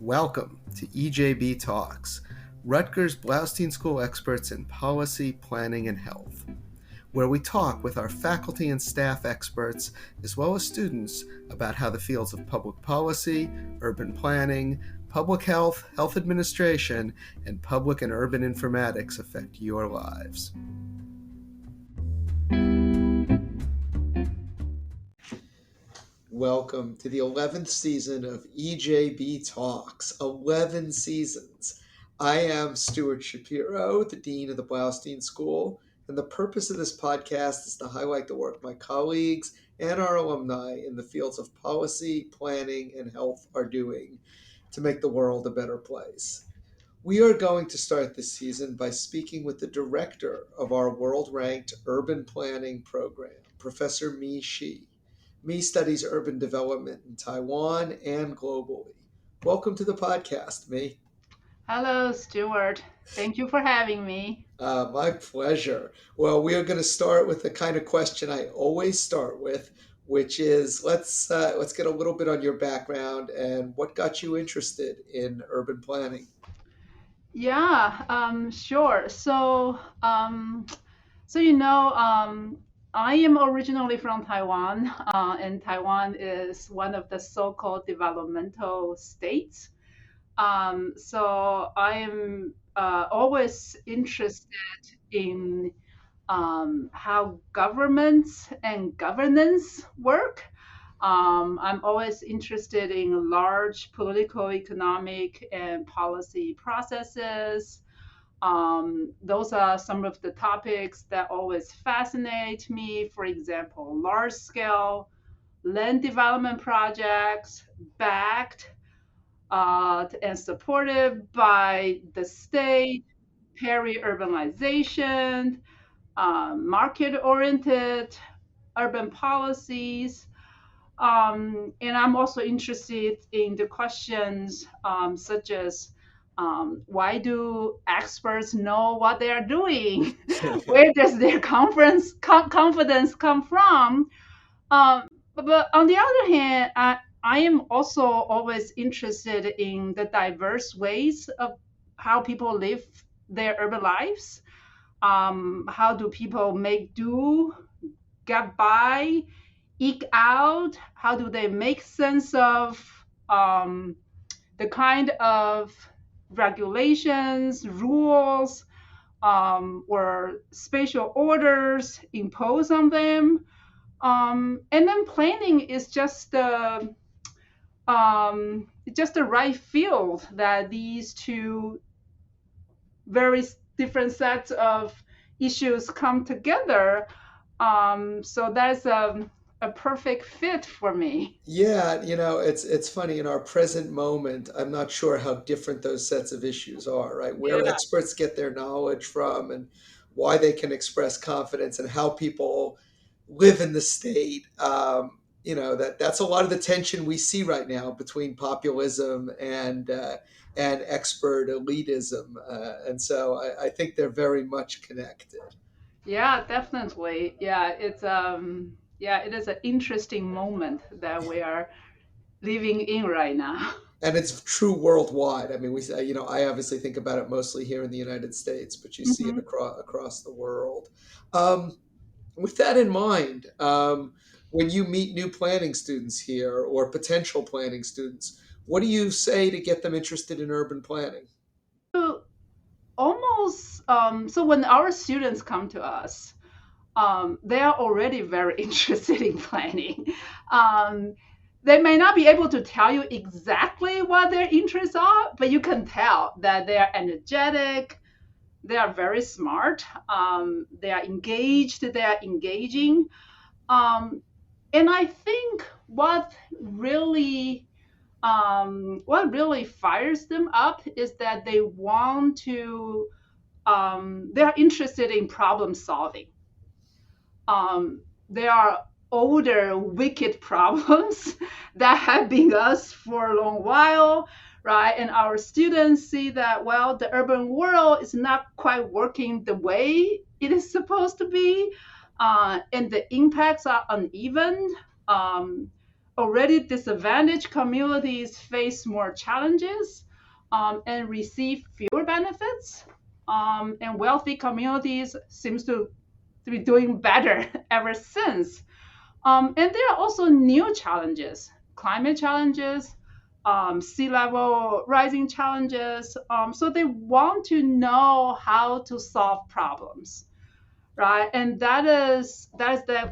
Welcome to EJB Talks, Rutgers Blaustein School experts in policy, planning, and health, where we talk with our faculty and staff experts, as well as students, about how the fields of public policy, urban planning, public health, health administration, and public and urban informatics affect your lives. Welcome to the 11th season of EJB Talks. 11 seasons. I am Stuart Shapiro, the Dean of the Blaustein School, and the purpose of this podcast is to highlight the work my colleagues and our alumni in the fields of policy, planning, and health are doing to make the world a better place. We are going to start this season by speaking with the director of our world-ranked urban planning program, Professor Shih. Shih studies urban development in Taiwan and globally. Welcome to the podcast, Shih. Hello, Stuart. Thank you for having me. My pleasure. Well, we are going to start with the kind of question I always start with, which is let's get a little bit on your background and what got you interested in urban planning. Yeah, sure. I am originally from Taiwan, and Taiwan is one of the so-called developmental states. So I am always interested in how governments and governance work. I'm always interested in large political, economic, and policy processes. Those are some of the topics that always fascinate me. For example, large scale land development projects backed and supported by the state, peri-urbanization, market-oriented urban policies. And I'm also interested in the questions such as why do experts know what they are doing? Where does their confidence come from? But on the other hand, I am also always interested in the diverse ways of how people live their urban lives. How do people make do, get by, eke out? How do they make sense of um, the kind of regulations, rules, or spatial orders imposed on them? And then planning is just the right field that these two very different sets of issues come together. So that's a perfect fit for me. Yeah, it's funny in our present moment, I'm not sure how different those sets of issues are, right? Where Yeah. experts get their knowledge from and why they can express confidence and how people live in the state. That's a lot of the tension we see right now between populism and expert elitism, and so I think they're very much connected. Yeah, definitely. Yeah, it is an interesting moment that we are living in right now. And it's true worldwide. I mean, I obviously think about it mostly here in the United States, but you see it Mhm. across the world. Um, with that in mind, when you meet new planning students here or potential planning students, what do you say to get them interested in urban planning? So so when our students come to us, they are already very interested in planning. Um, they may not be able to tell you exactly what their interests are, but you can tell that they are energetic, they are very smart, they are engaged, they are engaging. Um, and I think what really fires them up is that they are interested in problem solving. There are older, wicked problems that have been us for a long while, right? And our students see that, well, the urban world is not quite working the way it is supposed to be, and the impacts are uneven. Um, already disadvantaged communities face more challenges and receive fewer benefits. And wealthy communities seems to be doing better ever since. And there are also new challenges, climate challenges, sea level rising challenges. So they want to know how to solve problems, right? And that is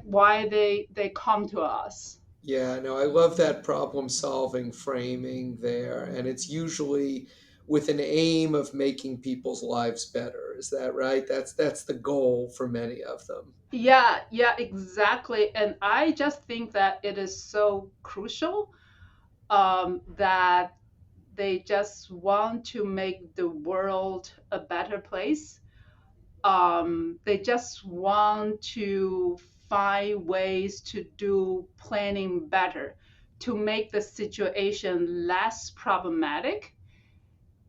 why they come to us. Yeah, no, I love that problem solving framing there. And it's usually with an aim of making people's lives better. Is that right? That's the goal for many of them. Yeah, yeah, exactly. And I just think that it is so crucial that they just want to make the world a better place. They just want to find ways to do planning better, to make the situation less problematic.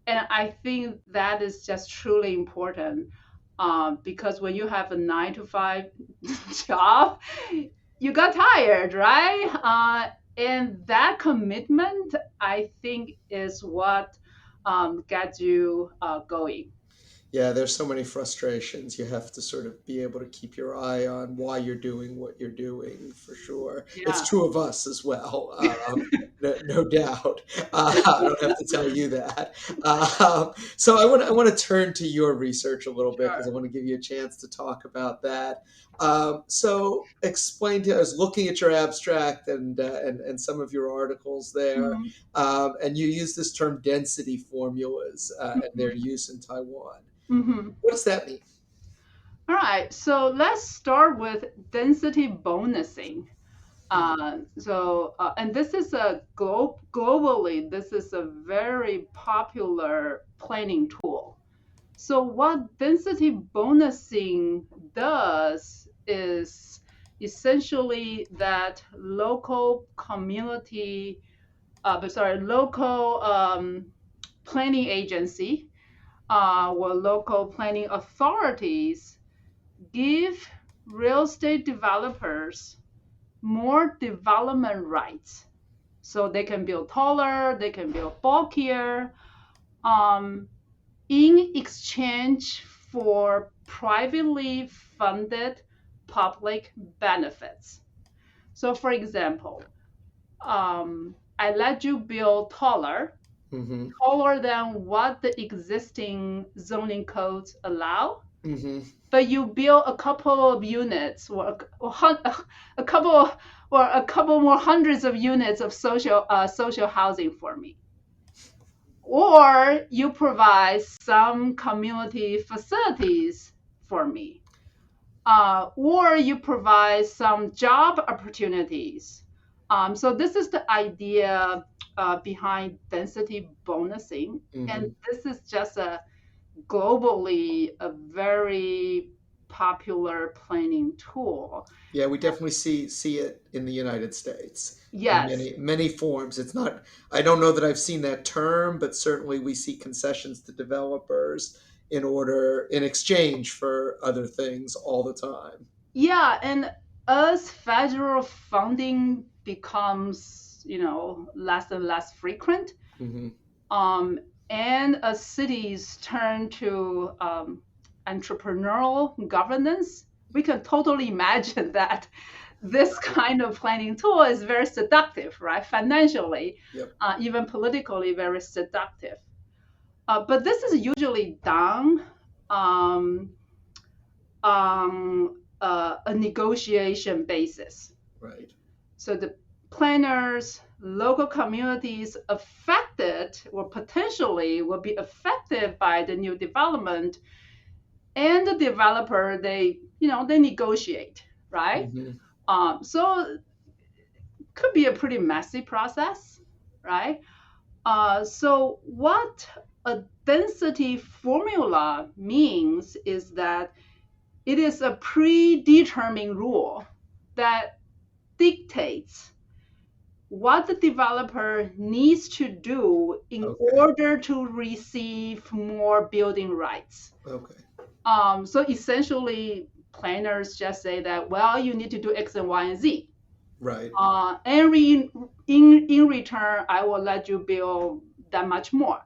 And I think that is just truly important because when you have a 9 to 5 job, you got tired, right? And that commitment, I think, is what gets you going. Yeah, there's so many frustrations. You have to sort of be able to keep your eye on why you're doing what you're doing for sure. It's Yeah, true of us as well, no doubt. I don't have to tell you that. So I want to turn to your research a little bit because I sure. want to give you a chance to talk about that. So explain to us, looking at your abstract and some of your articles there, Mhm, and you use this term density formulas and their mhm, use in Taiwan. mhm. What does that mean? All right, so let's start with density bonusing. And this is globally, this is a very popular planning tool. So what density bonusing does is essentially that local planning agency or local planning authorities give real estate developers more development rights. So they can build taller, they can build bulkier, um, in exchange for privately funded public benefits. So, for example, I let you build Mm-hmm. taller than what the existing zoning codes allow, Mm-hmm. but you build a couple of units a couple or a couple more hundreds of units of social housing for me, or you provide some community facilities for me, or you provide some job opportunities. So this is the idea behind density bonusing, and Mm-hmm. this is just a globally a very popular planning tool. Yeah, we definitely see it in the United States in Yes. many forms. It's not. I don't know that I've seen that term, but certainly we see concessions to developers in exchange for other things all the time. Yeah, and as federal funding becomes, less and less frequent, Mm-hmm. um, and as cities turn to entrepreneurial governance, we can totally imagine that this kind of planning tool is very seductive, right? Financially, Yep. even politically, very seductive. But this is usually done um, on a negotiation basis. Right. So the planners, local communities affected or potentially will be affected by the new development, and the developer they negotiate, right? Mm-hmm. So could be a pretty messy process, right? So what a density formula means is that it is a predetermined rule that dictates what the developer needs to do in Okay. order to receive more building rights. Okay. So essentially, planners just say that, well, you need to do X and Y and Z. Right. And in return, I will let you build that much more.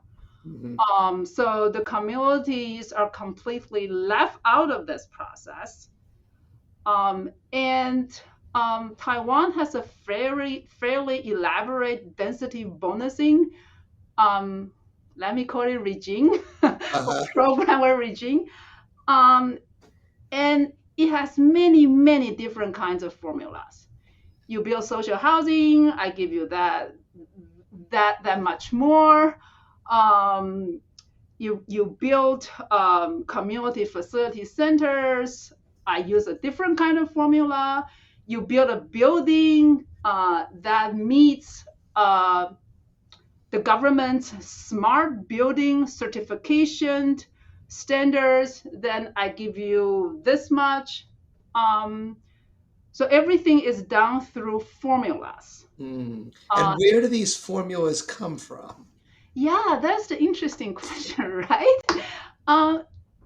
Hmm. So the communities are completely left out of this process. And Taiwan has a fairly elaborate density bonusing. Um, Let me call it regime or Uh-huh. program or regime. Um, and it has many different kinds of formulas. You build social housing, I give you that much more. Um, you build community facility centers. I use a different kind of formula. You build a building that meets the government's smart building certification standards. Then I give you this much. Um, so everything is done through formulas. Mm. And Uh, where do these formulas come from? yeah, that's the interesting question, right? Uh,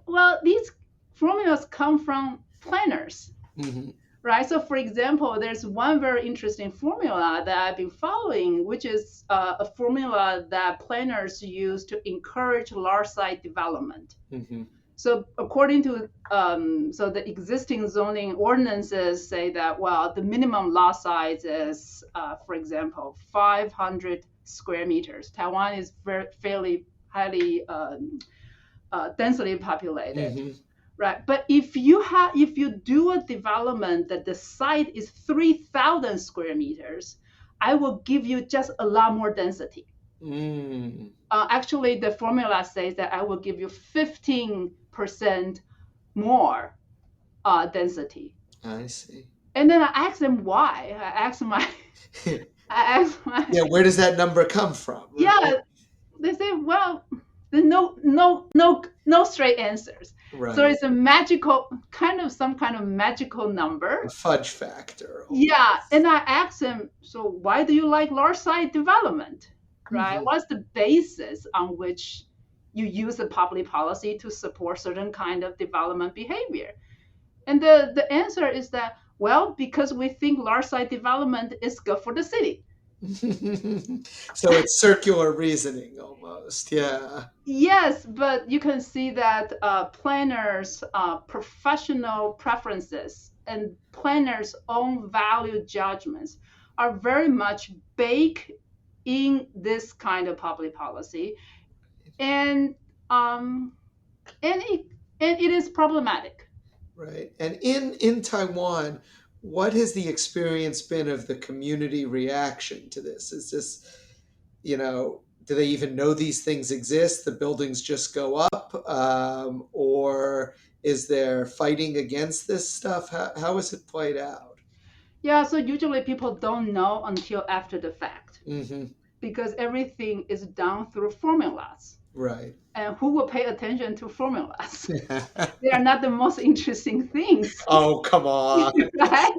well, these formulas come from planners, Hmm. right? So, for example, there's one very interesting formula that I've been following, which is a formula that planners use to encourage large site development. Hmm. So, according to so the existing zoning ordinances say that well, the minimum lot size is, for example, 500 square meters. Taiwan is fairly highly densely populated, Hmm. right? But if you do a development that the site is 3,000 square meters, I will give you just a lot more density. Mm. Actually, the formula says that I will give you 15% more density. I see. And then I asked them why. I asked my, Yeah, where does that number come from? Right. yeah, they say, well, there's no straight answers. So Right. it's a magical kind of some kind of magical A number. fudge factor Yeah, almost. and I asked him, so why do you like large site development, right? Hmm. What's the basis on which you use the public policy to support certain kind of development behavior? And the answer is that, well, because we think large site development is good for the city. So it's circular reasoning almost. Yeah. Yes, but you can see that planners' professional preferences and planners' own value judgments are very much baked in this kind of public policy, and um, and it is problematic. Right. And in Taiwan, what has the experience been of the community reaction to this? Is this, do they even know these things exist? The buildings just go up, or is there fighting against this stuff? How is it played out? Yeah, so usually people don't know until after the fact Hmm. because everything is done through formulas. Right. And who will pay attention to formulas? They are not the most interesting things, Oh, come on. right?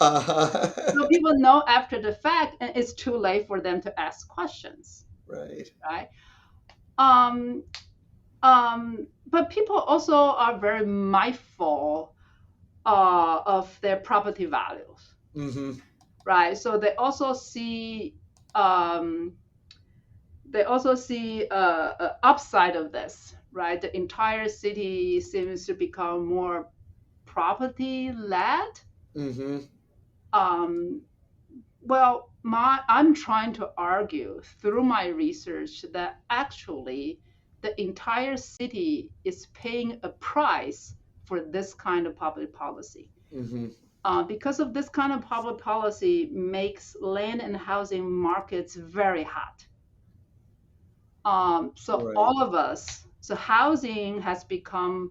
Uh, So people know after the fact, and it's too late for them to ask questions, right. right? Um, but people also are very mindful of their property values, Hmm. right? So um, they also see a upside of this, right? The entire city seems to become more property led. Hmm. Um, well, I'm trying to argue through my research that actually the entire city is paying a price for this kind of public policy. Hmm. Because of this kind of public policy makes land and housing markets very hot. So Right. all of us, so housing has become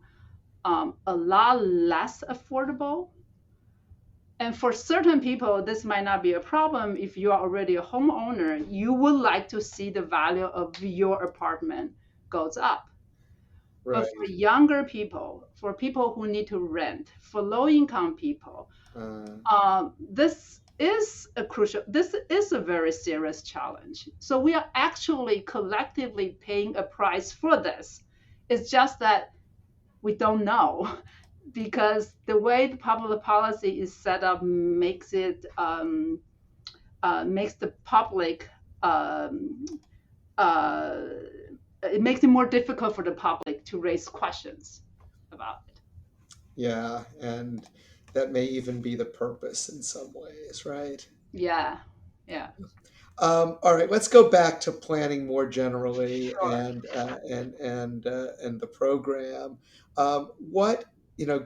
a lot less affordable. And for certain people, this might not be a problem. If you are already a homeowner, you would like to see the value of your apartment goes up. But for Right. younger people, for people who need to rent, for low income people, Uh, this is a very serious challenge. So we are actually collectively paying a price for this. It's just that we don't know. because the way the public policy is set up makes the public um, uh, it makes it more difficult for the public to raise questions about it. Yeah, and that may even be the purpose in some ways, right? Yeah, yeah, All right, let's go back to planning more generally sure. and the program. What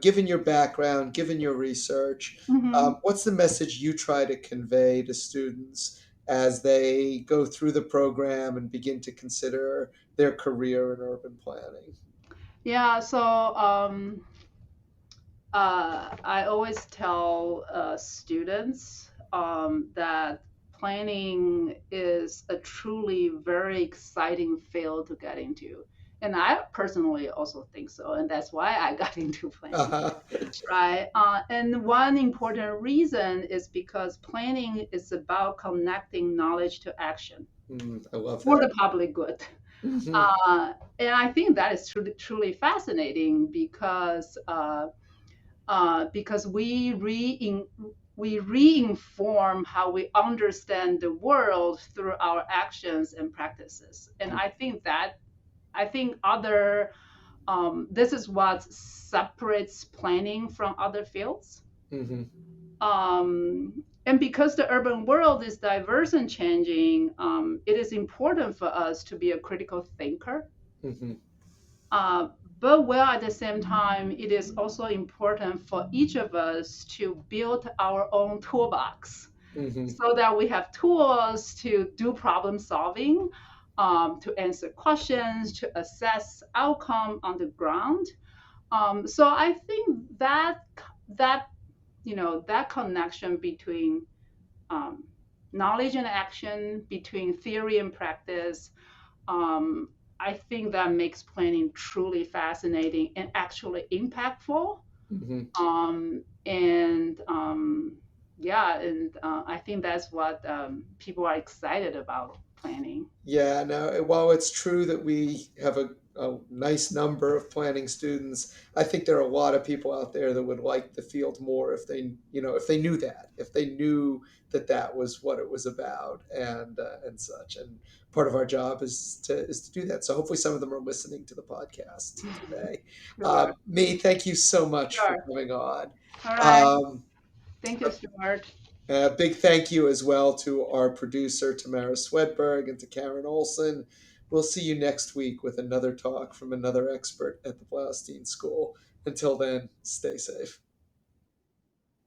given your background, given your research, Hmm. what's the message you try to convey to students as they go through the program and begin to consider their career in urban planning? Yeah, so I always tell students that planning is a truly very exciting field to get into. And I personally also think so. And that's why I got into planning, Uh-huh. right? And one important reason is because planning is about connecting knowledge to action I love for that. the public good. Hmm. And I think that is truly fascinating because we reinform how we understand the world through our actions and practices. And I think other this is what separates planning from other fields. Hmm. And because the urban world is diverse and changing, it is important for us to be a critical thinker. Hmm. Uh, but while at the same time, it is also important for each of us to build our own toolbox Hmm. so that we have tools to do problem solving, to answer questions, to assess outcome on the ground. So I think that that connection between um, knowledge and action, between theory and practice, um, I think that makes planning truly fascinating and actually impactful. Hmm. And yeah, and I think that's what people are excited about planning. Yeah, no, while it's true that we have a nice number of planning students, I think there are a lot of people out there that would like the field more if if they knew that, if they knew that that was what it was about and such. And part of our job is to do that. So hopefully some of them are listening to the podcast today. Sure, Me, thank you so much for sure. coming on. All right. Um, Thank you, Stuart. a big thank you as well to our producer, Tamara Swedberg, and to Karen Olson. We'll see you next week with another talk from another expert at the Blaustein School. Until then, stay safe.